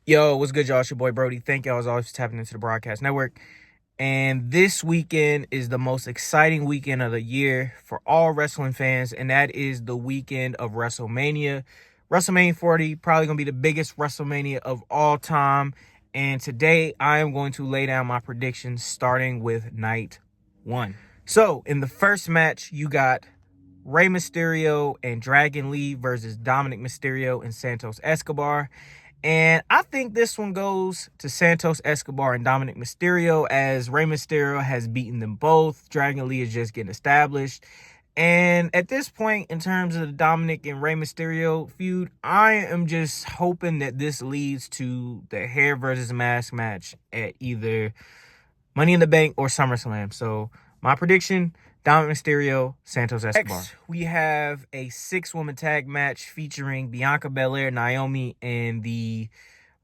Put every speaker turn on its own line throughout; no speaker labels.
Yo, what's good, y'all? It's your boy Brody. Thank y'all as always for tapping into the Broadcast Network. And this weekend is the most exciting weekend of the year for all wrestling fans, and that is the weekend of WrestleMania. WrestleMania 40, probably going to be the biggest WrestleMania of all time. And today, I am going to lay down my predictions starting with night one. So, in the first match, you got Rey Mysterio and Dragon Lee versus Dominik Mysterio and Santos Escobar. And I think this one goes to Santos Escobar and Dominik Mysterio, as Rey Mysterio has beaten them both. Dragon Lee is just getting established. And at this point, in terms of the Dominik and Rey Mysterio feud, I am just hoping that this leads to the hair versus mask match at either Money in the Bank or SummerSlam. So my prediction, Dominik Mysterio, Santos Escobar. Next, we have a 6-woman tag match featuring Bianca Belair, Naomi, and the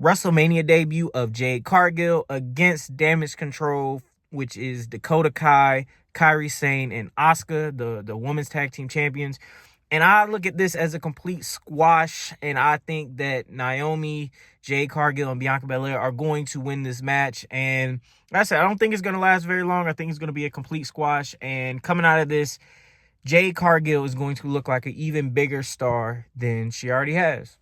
WrestleMania debut of Jade Cargill against Damage Control, which is Dakota Kai, Kairi Sane, and Asuka, the women's tag team champions. And I look at this as a complete squash, and I think that Naomi, Jade Cargill, and Bianca Belair are going to win this match. And like I said, I don't think it's going to last very long. I think it's going to be a complete squash. And coming out of this, Jade Cargill is going to look like an even bigger star than she already has.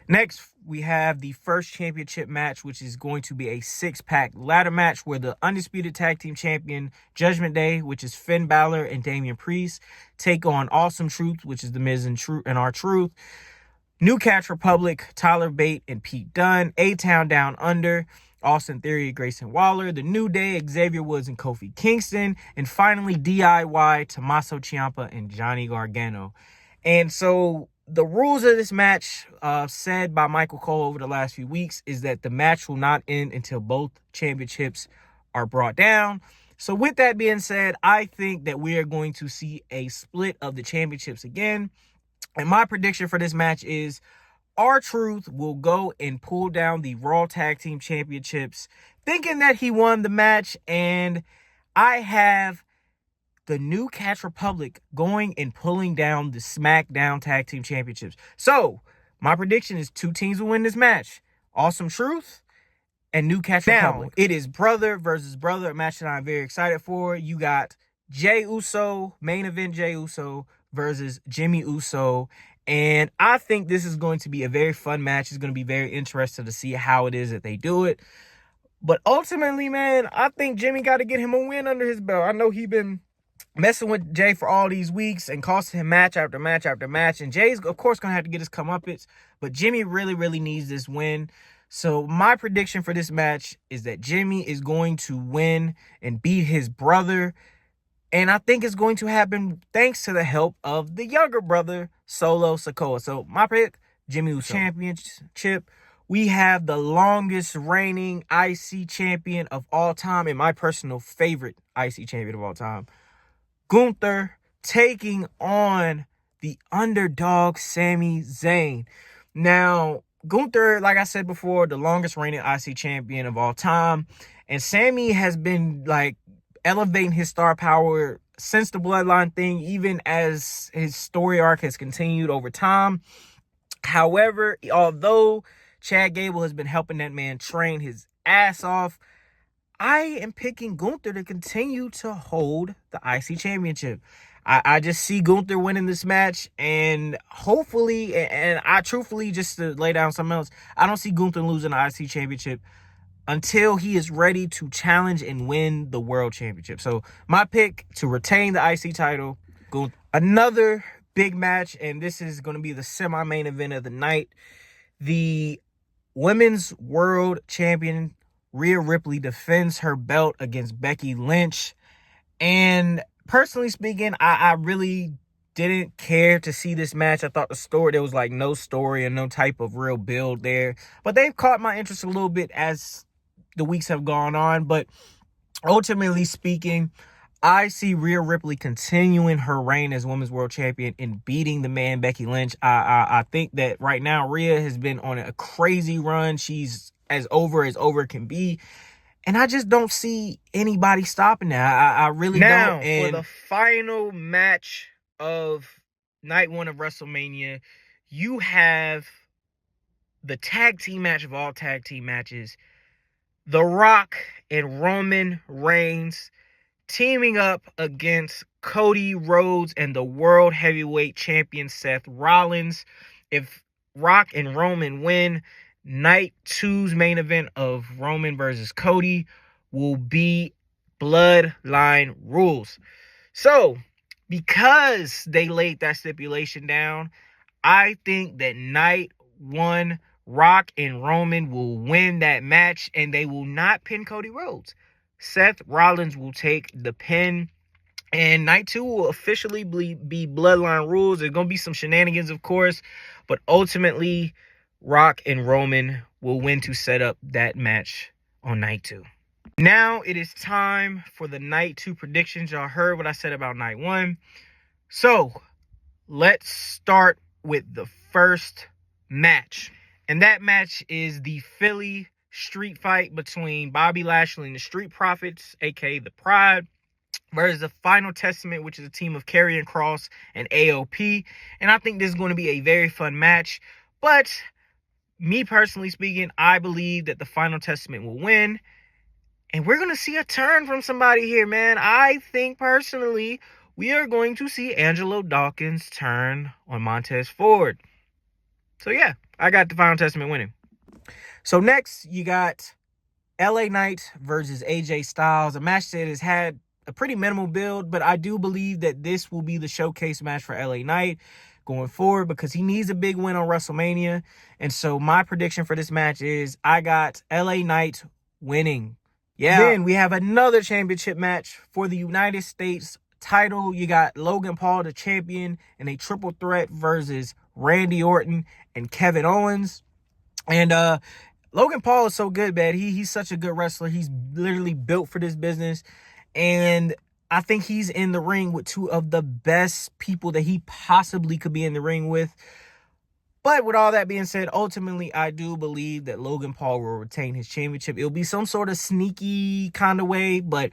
Next, we have the first championship match, which is going to be a 6-pack ladder match where the Undisputed Tag Team Champion, Judgment Day, which is Finn Balor and Damian Priest, take on Awesome Truth, which is The Miz and R-Truth, New Catch Republic, Tyler Bate and Pete Dunne, A-Town Down Under, Austin Theory, Grayson Waller, The New Day, Xavier Woods and Kofi Kingston, and finally DIY, Tommaso Ciampa and Johnny Gargano. And so the rules of this match, said by Michael Cole over the last few weeks, is that the match will not end until both championships are brought down. So with that being said, I think that we are going to see a split of the championships again. And my prediction for this match is R-Truth will go and pull down the Raw Tag Team Championships, thinking that he won the match. And I have the New Catch Republic going and pulling down the SmackDown Tag Team Championships. So, my prediction is 2 teams will win this match. Awesome Truth and New Catch Republic. It is brother versus brother, a match that I'm very excited for. You got Jey Uso, main event Jey Uso versus Jimmy Uso. And I think this is going to be a very fun match. It's going to be very interesting to see how it is that they do it. But ultimately, man, I think Jimmy got to get him a win under his belt. I know he's been messing with Jey for all these weeks and costing him match after match after match. And Jay's, of course, going to have to get his comeuppance. But Jimmy really, really needs this win. So my prediction for this match is that Jimmy is going to win and beat his brother. And I think it's going to happen thanks to the help of the younger brother, Solo Sikoa. So my pick, Jimmy Uso. Championship. We have the longest reigning IC champion of all time and my personal favorite IC champion of all time, Gunther, taking on the underdog Sami Zayn. Now, Gunther, like I said before, the longest reigning IC champion of all time. And Sami has been elevating his star power since the Bloodline thing, even as his story arc has continued over time. However, although Chad Gable has been helping that man train his ass off, I am picking Gunther to continue to hold the IC championship. I just see Gunther winning this match, and hopefully, and I truthfully, just to lay down something else, I don't see Gunther losing the IC championship until he is ready to challenge and win the world championship. So my pick to retain the IC title, Gunther. Another big match, and this is going to be the semi-main event of the night. The Women's World Champion Rhea Ripley defends her belt against Becky Lynch. And personally speaking, I really didn't care to see this match. I thought there was no story and no type of real build there. But they've caught my interest a little bit as the weeks have gone on. But ultimately speaking, I see Rhea Ripley continuing her reign as Women's World Champion and beating the man Becky Lynch. I think that right now Rhea has been on a crazy run. She's as over can be. And I just don't see anybody stopping that. I really don't. Now, for the final match of night one of WrestleMania, you have the tag team match of all tag team matches. The Rock and Roman Reigns teaming up against Cody Rhodes and the World Heavyweight Champion Seth Rollins. If Rock and Roman win, Night 2's main event of Roman versus Cody will be Bloodline Rules. So, because they laid that stipulation down, I think that Night 1, Rock and Roman will win that match, and they will not pin Cody Rhodes. Seth Rollins will take the pin, and Night 2 will officially be Bloodline Rules. There's going to be some shenanigans, of course, but ultimately, Rock and Roman will win to set up that match on Night 2. Now it is time for the Night 2 predictions. Y'all heard what I said about Night 1. So, let's start with the first match. And that match is the Philly street fight between Bobby Lashley and the Street Profits, aka the Pride, versus the Final Testament, which is a team of Karrion Kross and AOP. And I think this is going to be a very fun match. But me personally speaking, I believe that the Final Testament will win. And we're going to see a turn from somebody here, man. I think personally we are going to see Angelo Dawkins turn on Montez Ford. So yeah, I got the Final Testament winning. So next, you got LA Knight versus AJ Styles. A match that has had a pretty minimal build, but I do believe that this will be the showcase match for LA Knight going forward because he needs a big win on WrestleMania. And so my prediction for this match is I got LA Knight winning. Yeah. Then we have another championship match for the United States title. You got Logan Paul, the champion, in a triple threat versus Randy Orton and Kevin Owens. And Logan Paul is so good, man. He's such a good wrestler. He's literally built for this business. And I think he's in the ring with two of the best people that he possibly could be in the ring with. But with all that being said, ultimately, I do believe that Logan Paul will retain his championship. It'll be some sort of sneaky kind of way, but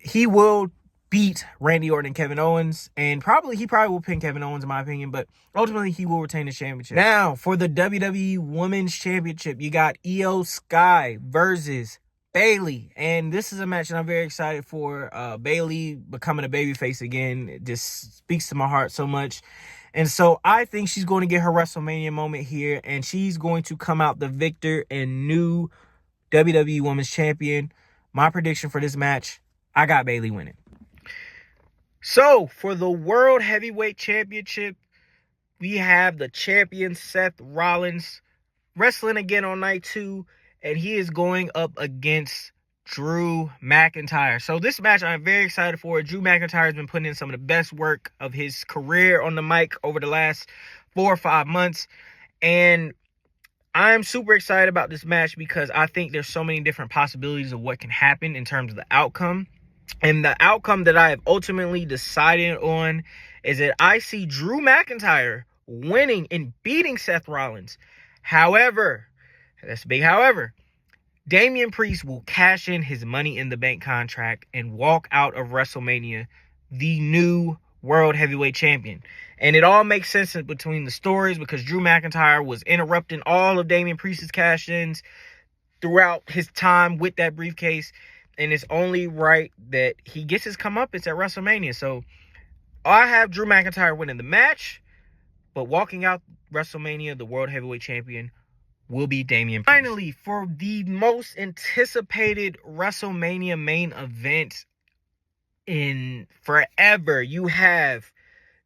he will beat Randy Orton and Kevin Owens, and he probably will pin Kevin Owens in my opinion, but ultimately he will retain the championship. Now, for the WWE Women's Championship, you got Io Sky versus Bayley, and this is a match that I'm very excited for. Bayley becoming a babyface again, it just speaks to my heart so much. And so I think she's going to get her WrestleMania moment here, and she's going to come out the victor and new WWE Women's Champion. My prediction for this match, I got Bayley winning. So, for the World Heavyweight Championship, we have the champion Seth Rollins wrestling again on Night 2, and he is going up against Drew McIntyre. So this match I'm very excited for. Drew McIntyre has been putting in some of the best work of his career on the mic over the last 4 or 5 months. And I'm super excited about this match because I think there's so many different possibilities of what can happen in terms of the outcome. And the outcome that I have ultimately decided on is that I see Drew McIntyre winning and beating Seth Rollins. However, that's a big however, Damian Priest will cash in his Money in the Bank contract and walk out of WrestleMania the new World Heavyweight Champion. And it all makes sense between the stories because Drew McIntyre was interrupting all of Damian Priest's cash-ins throughout his time with that briefcase. And it's only right that he gets his comeuppance at WrestleMania. So I have Drew McIntyre winning the match, but walking out WrestleMania, the World Heavyweight Champion will be Damian Priest. Finally, for the most anticipated WrestleMania main event in forever, you have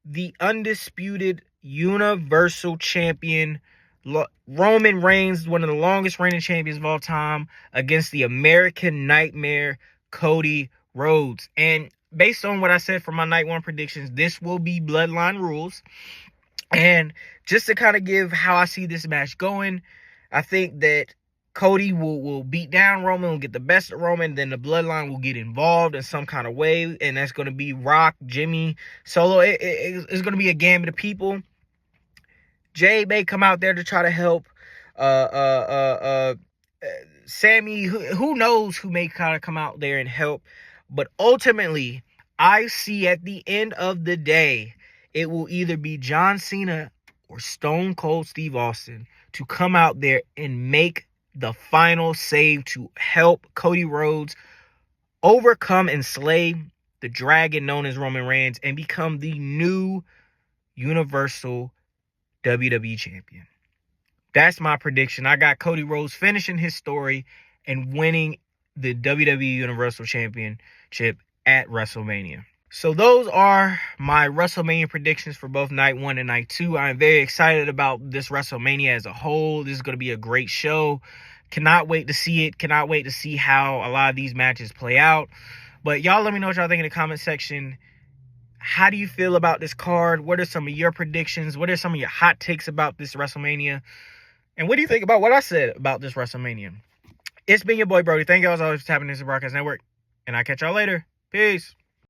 the undisputed Universal Champion Roman Reigns, one of the longest reigning champions of all time, against the American Nightmare Cody Rhodes. And based on what I said for my Night 1 predictions, this will be Bloodline Rules. And just to kind of give how I see this match going, I think that Cody will beat down Roman, will get the best of Roman, then the Bloodline will get involved in some kind of way, and that's going to be Rock, Jimmy, Solo. It's going to be a gambit of people. Jey may come out there to try to help. Sami, who knows who may kind of come out there and help. But ultimately, I see at the end of the day, it will either be John Cena or Stone Cold Steve Austin to come out there and make the final save to help Cody Rhodes overcome and slay the dragon known as Roman Reigns and become the new Universal WWE Champion. That's my prediction. I got Cody Rhodes finishing his story and winning the WWE Universal Championship at WrestleMania. So those are my WrestleMania predictions for both night 1 and night 2. I'm very excited about this WrestleMania as a whole. This is going to be a great show. Cannot wait to see it. Cannot wait to see how a lot of these matches play out. But y'all let me know what y'all think in the comment section. How do you feel about this card? What are some of your predictions? What are some of your hot takes about this WrestleMania? And what do you think about what I said about this WrestleMania? It's been your boy, Brody. Thank you all as always for tapping into the Broadcast Network. And I'll catch y'all later. Peace.